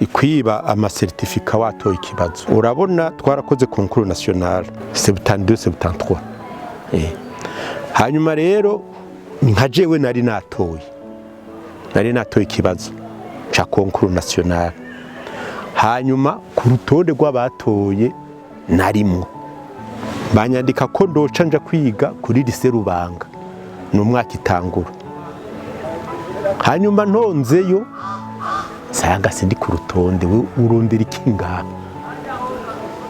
ikwiba ama certificat watoye ikibazo urabona twarakoze concours national 72-73 hanyuma rero nka jewe nari natoye ikibazo cha concours national hanyuma ku rutonde rw'abatoye narimo banyandika ko ndoca nja kwiga kuri lycée Rubanga n'umwaka itangura hanyuma ntonzeyo sanga sindi ku rutonde we urondera ikinga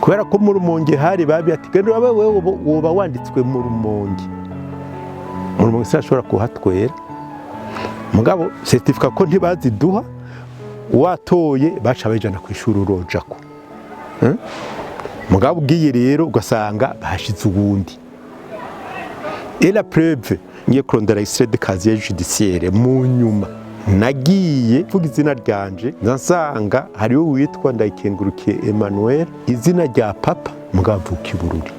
kubera ko mu Rumonge hari babi ati genda wewe woba wanditswe mu Rumonge sashobora kuhatwera mugabo certificat ko ntibaziduha watoye baca bajana ku ishuri urojako mugabo ugiye rero ugasanga bashize ubundi et la preuve ngiye kurondera extrait de casier judiciaire mu nyuma nagiye vuga izina ryanje nsanga hariho witwa Ndayikengurukiye Emmanuel izina rya papa mugabo vuka Bururi